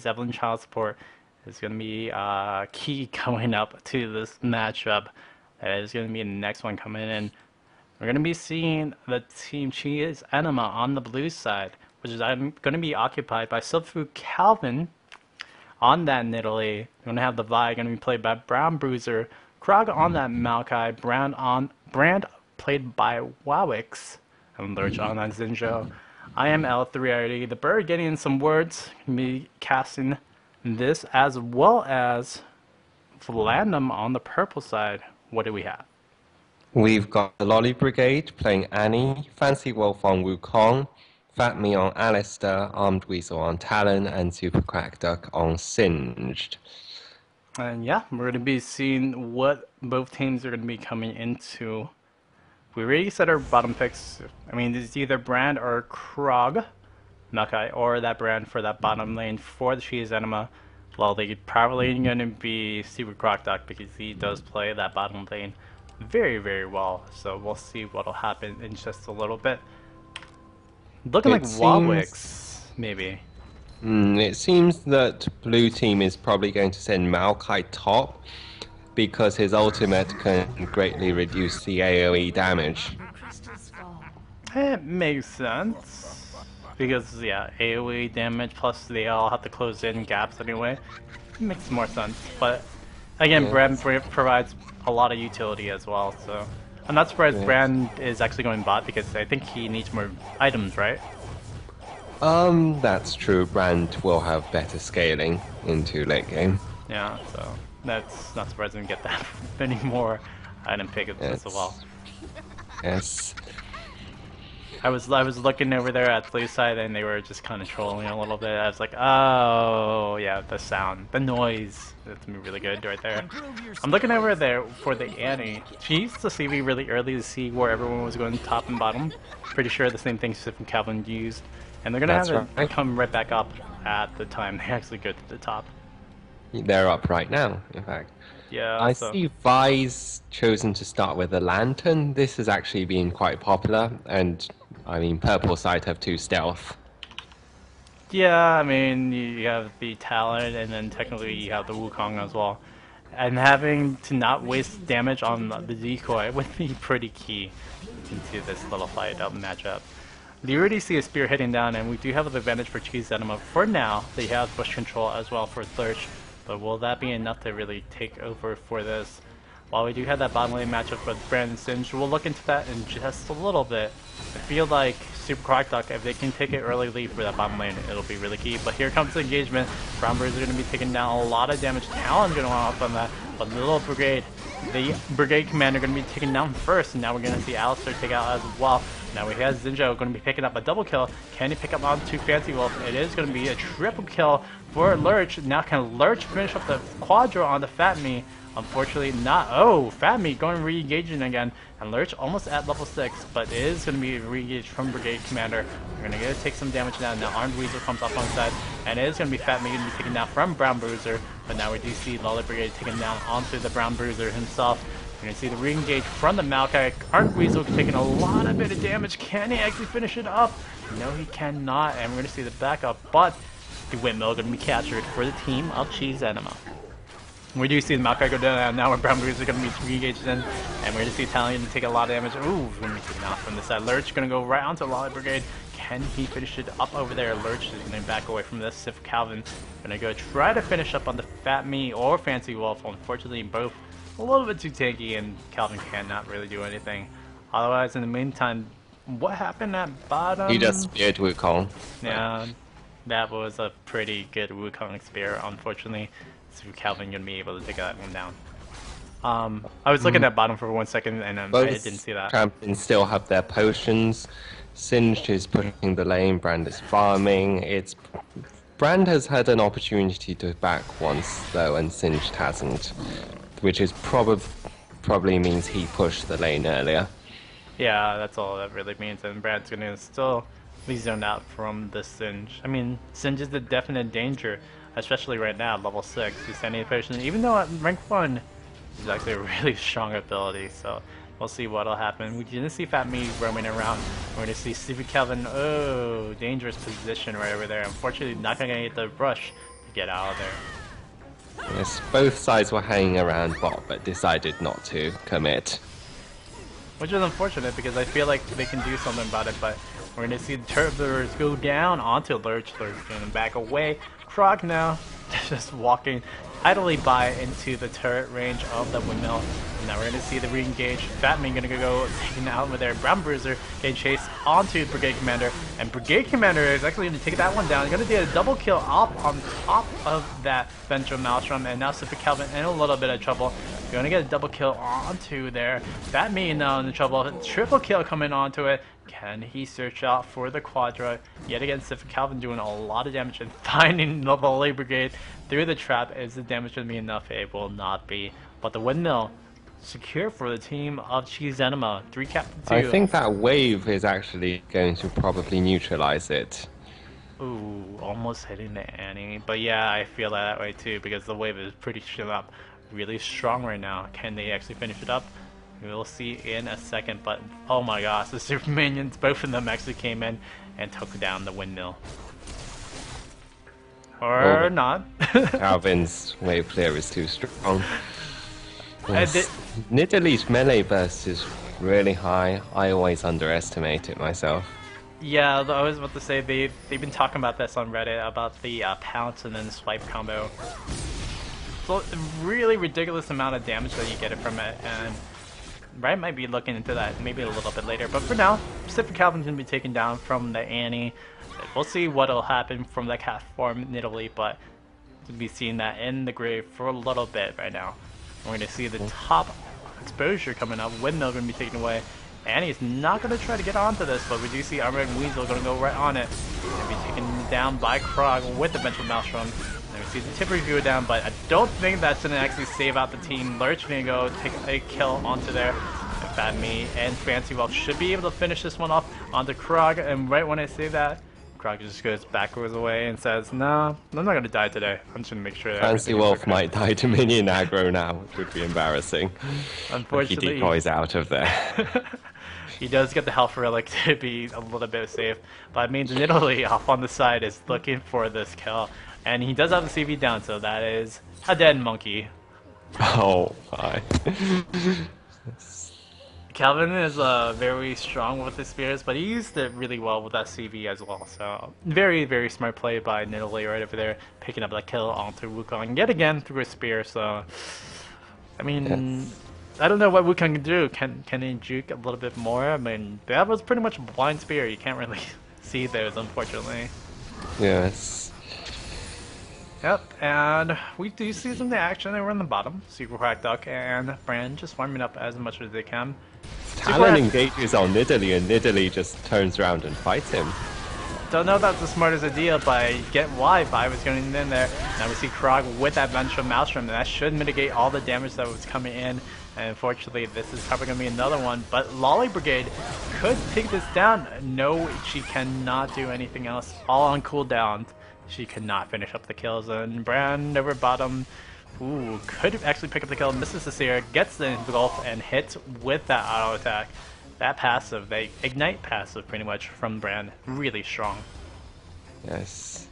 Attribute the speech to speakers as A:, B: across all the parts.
A: Cheese Evelyn Child Support is going to be key coming up to this matchup. That is going to be the next one coming in. We're going to be seeing the Team Cheese Enema on the blue side, which is going to be occupied by Silphu Calvin on that Nidalee. We're going to have the Vi going to be played by Brown Bruiser, Krog on that Maokai, Brand played by Wowix, and Lurch on that Zinjo. I am L3RD. The Bird getting in some words, going to be casting this as well as Vlandum on the purple side. What do we have?
B: We've got the Lolly Brigade playing Annie, Fancy Wolf on Wukong, Fat Me on Alistair, Armed Weasel on Talon, and Super Crack Duck on Singed.
A: And yeah, we're going to be seeing what both teams are going to be coming into. We already set our bottom picks. I mean, it's either Brand or Krog, Makai, or that Brand for that bottom lane for the Cheese Enema. Well, they're probably going to be Super Croc Duck because he does play that bottom lane very, very well. So we'll see what'll happen in just a little bit. Looking like Wawix, maybe.
B: It seems that blue team is probably going to send Maokai top because his ultimate can greatly reduce the AoE damage.
A: It makes sense. Because, yeah, AoE damage plus they all have to close in gaps anyway. It makes more sense. But, again, Brand provides a lot of utility as well, so... I'm not surprised Brand is actually going bot because I think he needs more items, right?
B: That's true. Brand will have better scaling into late game.
A: Yeah, so that's not surprising to get that many more item pickups as well.
B: Yes.
A: I was looking over there at blue side and they were just kind of trolling a little bit. I was like, oh yeah, the sound, the noise. That's really good right there. I'm looking over there for the Annie. She used the CV really early to see where everyone was going top and bottom. Pretty sure the same thing Sif and Calvin used. And they're going to have it come right back up at the time they actually go to the top.
B: They're up right now, in fact.
A: Yeah,
B: I see Vi's chosen to start with a lantern. This has actually been quite popular, and I mean, purple side have 2 stealth.
A: Yeah, I mean, you have the Talon, and then technically you have the Wukong as well. And having to not waste damage on the decoy would be pretty key into this little fight up matchup. You already see a spear hitting down, and we do have the advantage for Cheese Enema. For now, they have bush control as well for Lurch, but will that be enough to really take over for this? While we do have that bottom lane matchup with Brand and Singe, we'll look into that in just a little bit. I feel like Super Croc Duck, if they can take an early lead for that bottom lane, it'll be really key. But here comes the engagement. Brown Birds are going to be taking down a lot of damage. Talon's going to want off on that, but the little brigade, the brigade commander, going to be taken down first, and now we're going to see Alistair take out as well. Now we have Zinjo going to be picking up a double kill. Can he pick up on 2 Fancy Wolf? It is going to be a triple kill for Lurch. Now can Lurch finish up the quadro on the Fat Me? Unfortunately not. Oh, Fat Me going re-engaging again. And Lurch almost at level 6, but it is going to be re-engaged from Brigade Commander. We're going to take some damage now. Now Armed Weasel comes up on side, and it is going to be Fat Me going to be taken down from Brown Bruiser. But now we do see Lolly Brigade taken down onto the Brown Bruiser himself. We're going to see the re-engage from the Maokai. Armed Weasel taking a lot of bit of damage. Can he actually finish it up? No, he cannot. And we're going to see the backup, but the windmill going to be captured for the team of Cheese Enema. We do see the Maokai go down, and now our Brown Bruiser going to be re-engaged in, and we're going to see Talon going to take a lot of damage. Ooh, going to be taken out from the side. Lurch going to go right onto Lolly Brigade. Can he finish it up over there? Lurch is going to back away from this. Sif Calvin going to go try to finish up on the Fat Me or Fancy Wolf. Unfortunately, both a little bit too tanky, and Calvin cannot really do anything. Otherwise, in the meantime, what happened at bottom?
B: He just speared Wukong.
A: Yeah, that was a pretty good Wukong spear, unfortunately. So Calvin gonna be able to take that one down. I was looking at bottom for 1 second and I didn't see that.
B: Champions still have their potions. Singed is pushing the lane. Brand is farming. Brand has had an opportunity to back once though, and Singed hasn't, which is probably means he pushed the lane earlier.
A: Yeah, that's all that really means. And Brand's gonna still be zoned out from the Singe. I mean, Singe is the definite danger. Especially right now, level 6, he's sending a potion. Even though at rank 1, he's actually a really strong ability. So we'll see what'll happen. We didn't see Fat Me roaming around. We're going to see Stevie Kelvin. Oh, dangerous position right over there. Unfortunately, not going to get the rush get out of there.
B: Yes, both sides were hanging around bot, but decided not to commit.
A: Which is unfortunate because I feel like they can do something about it, but we're going to see the turtlers go down onto Lurch. Lurch going to back away. Krog now just walking idly by into the turret range of the windmill. And now we're going to see the re-engage. Fatman going to go taking out with their Brown Bruiser, getting chased onto Brigade Commander. And Brigade Commander is actually going to take that one down. He's going to do a double kill up on top of that Ventral Maelstrom. And now Super Calvin in a little bit of trouble. Going to get a double kill onto there. Fatman now in trouble. Triple kill coming onto it. Can he search out for the Quadra? Yet again, Sifka Calvin doing a lot of damage and finding the Volley Brigade through the trap. Is the damage going to be enough? It will not be. But the windmill secure for the team of Cheese Enema. 3 Captain 2.
B: I think that wave is actually going to probably neutralize it.
A: Ooh, almost hitting the Annie. But yeah, I feel that way too because the wave is pretty shut up. Really strong right now. Can they actually finish it up? We'll see in a second, but oh my gosh, the super minions, both of them actually came in and took down the windmill. Or not.
B: Calvin's wave clear is too strong. Nidalee's melee burst is really high. I always underestimate it myself.
A: Yeah, I was about to say they've been talking about this on Reddit about the pounce and then swipe combo. So really ridiculous amount of damage that you get from it, and Brian might be looking into that maybe a little bit later, but for now, Pacific Calvin's going to be taken down from the Annie. We'll see what will happen from the cat form in Italy, but we'll be seeing that in the grave for a little bit right now. We're going to see the top exposure coming up. Windmill going to be taken away. Annie's not going to try to get onto this, but we do see Armored Weasel going to go right on it. Going to be taken down by Krog with the Ventral Maelstrom. And we see the Tipper go down, but I don't think that's going to actually save out the team. Lurch going to go take a kill onto there. And Fat Me and Fancy Wolf should be able to finish this one off onto Krog. And right when I say that, Krog just goes backwards away and says, "No, I'm not going to die today. I'm just going to make sure that
B: Fancy Wolf might die to minion aggro now, which would be embarrassing.
A: Unfortunately,
B: he decoys out of there."
A: He does get the health relic to be a little bit safe, but it means Italy off on the side is looking for this kill. And he does have the CV down, so that is a dead monkey.
B: Oh my.
A: Calvin is very strong with his spears, but he used it really well with that CV as well. So very, very smart play by Italy right over there, picking up that kill onto Wukong yet again through a spear. So, I mean, yes. I don't know what Wukong can do. Can he juke a little bit more? I mean, that was pretty much a blind spear. You can't really see those, unfortunately.
B: Yes.
A: Yep, and we do see some action over in the bottom. Secret Quack Duck and Brand just farming up as much as they can.
B: Talon engages on Nidalee, and Nidalee just turns around and fights him.
A: Don't know if that's the smartest idea, but I get why if I was going in there. Now we see Krog with that Ventral Maelstrom, and that should mitigate all the damage that was coming in. And unfortunately, this is probably going to be another one. But Lolly Brigade could take this down. No, she cannot do anything else. All on cooldown. She cannot finish up the kills. And Brand over bottom. Ooh, could actually pick up the kill. Misses the Seer, gets the engulf, and hits with that auto attack. That passive, they ignite passive pretty much from Brand. Really strong.
B: Yes.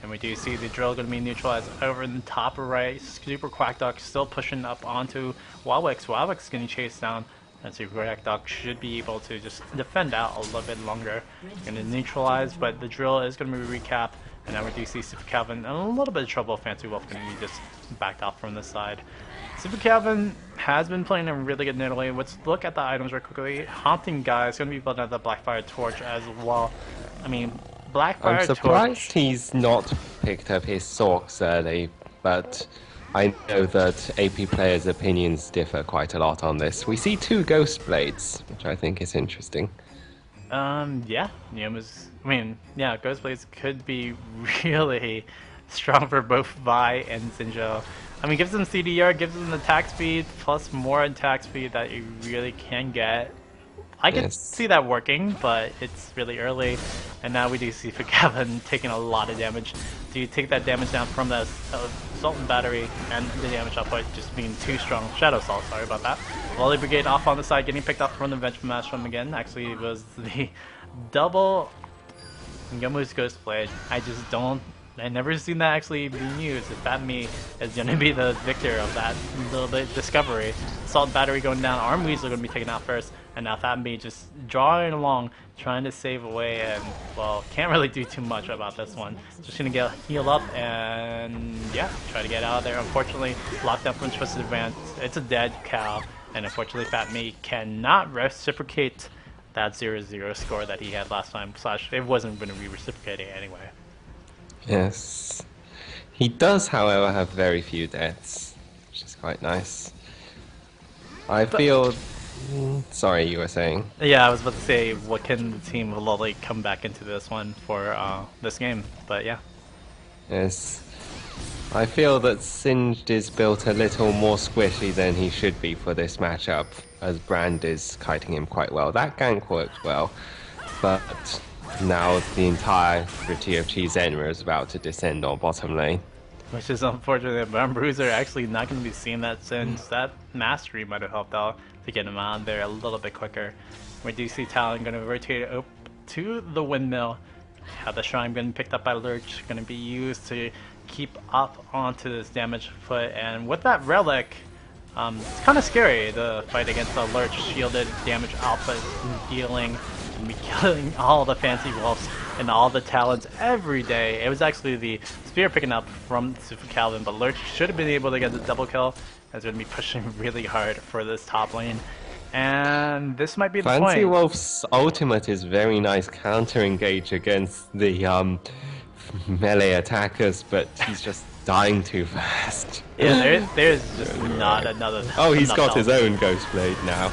A: And we do see the drill going to be neutralized over in the top right. Super Quack Duck still pushing up onto Wawix. Wawix getting chased down. And Super Quack Duck should be able to just defend out a little bit longer. Going to neutralize, but the drill is going to be recapped. And now we do see Super Calvin in a little bit of trouble. Fancy Wolf going to be just backed off from the side. Super Calvin has been playing a really good Italy. Let's look at the items real quickly. Haunting Guy is going to be building out the Blackfire Torch as well. I mean, Blackfire
B: I'm surprised he's not picked up his Sorks early, but I know that AP players' opinions differ quite a lot on this. We see 2 Ghost Blades, which I think is interesting.
A: Yeah, yeah, Ghost Blades could be really strong for both Vi and Zinjo. I mean, gives them CDR, gives them attack speed, plus more attack speed that you really can get. I could see that working, but it's really early. And now we do see for Gavin taking a lot of damage. Do you take that damage down from the Assault and Battery and the damage output just being too strong? Shadow Assault, sorry about that. Volley Brigade off on the side, getting picked up from the Vengeful Maelstrom again. Actually, it was the double Yomu's Ghost Blade. I just don't I never seen that actually being used. If that me is gonna be the victor of that little bit discovery. Assault battery going down, Arm Weasel gonna be taken out first, and now Fat Me just drawing along, trying to save away, and well, can't really do too much about this one. Just gonna get heal up and yeah, try to get out of there. Unfortunately, locked up from Twisted Advance. It's a dead cow, and unfortunately Fat Me cannot reciprocate that 0-0 score that he had last time. Slash, it wasn't gonna be reciprocating anyway.
B: Yes. He does, however, have very few deaths, which is quite nice. I
A: But
B: feel... Sorry, you were saying?
A: yeah, I was about to say, what can the team of Lolly come back into this one for this game? But yeah.
B: Yes. I feel that Singed is built a little more squishy than he should be for this matchup, as Brand is kiting him quite well. That gank worked well, but now the entirety of Cheese Enra is about to descend on bottom lane.
A: Which is unfortunate, but Bruiser actually not going to be seeing that since that Mastery might have helped out to get him out there a little bit quicker. We do see Talon going to rotate up to the windmill. Have the Shrine been picked up by Lurch, going to be used to keep up onto this damage foot, and with that relic, it's kind of scary, the fight against the Lurch shielded damage output dealing and be killing all the fancy wolves and all the talents every day. It was actually the spear picking up from Super Calvin, but Lurch should have been able to get the double kill, as going to be pushing really hard for this top lane. And this might be the point.
B: Fancy Wolf's ultimate is very nice counter engage against the melee attackers, but he's just dying too fast.
A: Yeah, there's just not another.
B: Oh, he's got
A: health.
B: his own Ghost Blade now.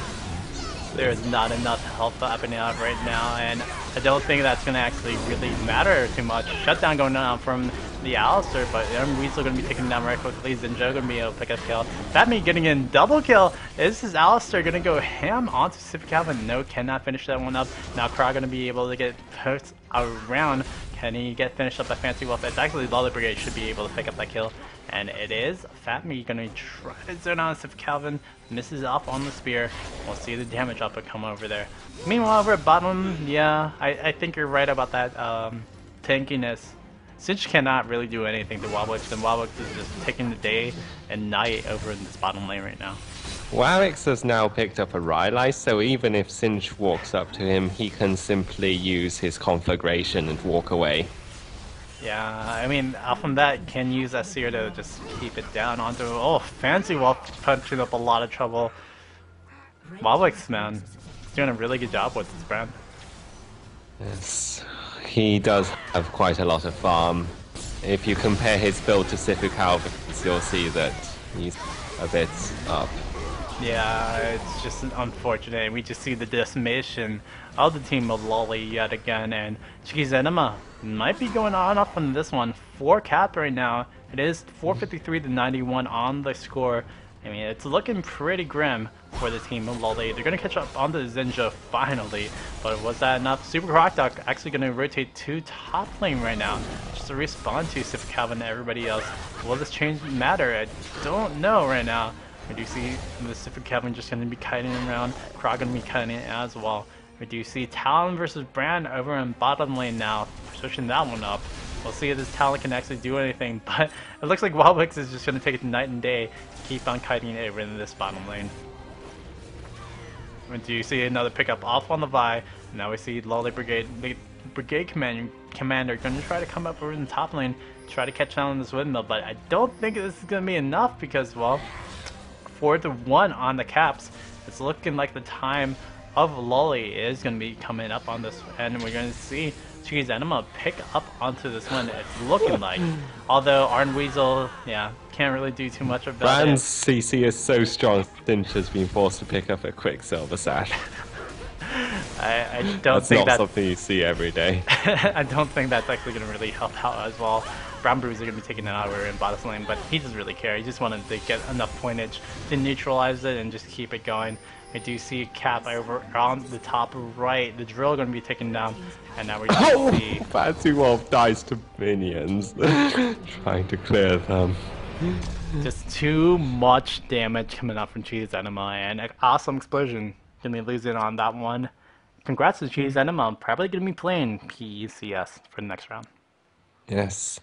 A: There's not enough health happening out right now, and I don't think that's going to actually really matter too much. Shutdown going down from the Alistar, but Weasel going to be taken down right quickly. Zinjo going to be able to pick up kill. Fatme getting in double kill. Is his Alistar going to go ham onto Super Calvin? No, cannot finish that one up. Now Kra going to be able to get poked around. Can he get finished up by Fancy Wolf? It's actually Lolly Brigade should be able to pick up that kill. And it is Fatme gonna try to zone on if Calvin misses off on the spear. We'll see the damage output come over there. Meanwhile, over at bottom, yeah, I think you're right about that tankiness. Sinch cannot really do anything to Wobwix, and Wobwix is just taking the day and night over in this bottom lane right now.
B: Wowix has now picked up a Rylai, so even if Sinch walks up to him, he can simply use his conflagration and walk away.
A: Yeah, I mean, from that, can use that seer to just keep it down onto. Oh, Fancy Wolf punching up a lot of trouble. Wobwix, man, he's doing a really good job with this brand.
B: Yes, he does have quite a lot of farm. If you compare his build to Sifu Calvin's, you'll see that he's a bit up.
A: Yeah, it's just unfortunate. We just see the decimation of the team of Lolly yet again, and Chiki's Enema might be going on up on this one. 4 cap right now. It is 453 to 91 on the score. I mean, it's looking pretty grim for the team of Lolly. They're going to catch up onto Zinja finally, but was that enough? Super Crocodile actually going to rotate to top lane right now just to respond to Sif Calvin and everybody else. Will this change matter? I don't know right now. We do see the Sif Calvin just going to be kiting around. Krog going to be kiting it as well. We do see Talon versus Brand over in bottom lane now, switching that one up. We'll see if this Talon can actually do anything, but it looks like Wobwix is just going to take it night and day, keep on kiting it over in this bottom lane. We do see another pickup off on the Vi. Now we see Lolly Brigade, the Brigade Commander going to try to come up over in the top lane, try to catch down this windmill, but I don't think this is going to be enough because, well, 4-1 on the caps. It's looking like the time of Lolly is going to be coming up on this, and we're going to see Chiki's Enema pick up onto this one. It's looking like, although Arn Weasel, yeah, can't really do too much about
B: Brand's
A: it.
B: CC is so strong, Stinch has been forced to pick up a Quicksilver Sash.
A: I don't
B: That's
A: think
B: not
A: that's
B: something you see every day.
A: I don't think that's actually going to really help out as well. Brown Bruiser going to be taking it out over in bottom lane, but he doesn't really care. He just wanted to get enough pointage to neutralize it and just keep it going. I do see Cap over on the top right. The drill going to be taken down, and now we're going to see
B: Fancy Wolf dies to minions, trying to clear them.
A: just too much damage coming out from Cheese Enema, and an awesome explosion. Going to be losing on that one. Congrats to Cheese Enema. Probably going to be playing PECS for the next round.
B: Yes.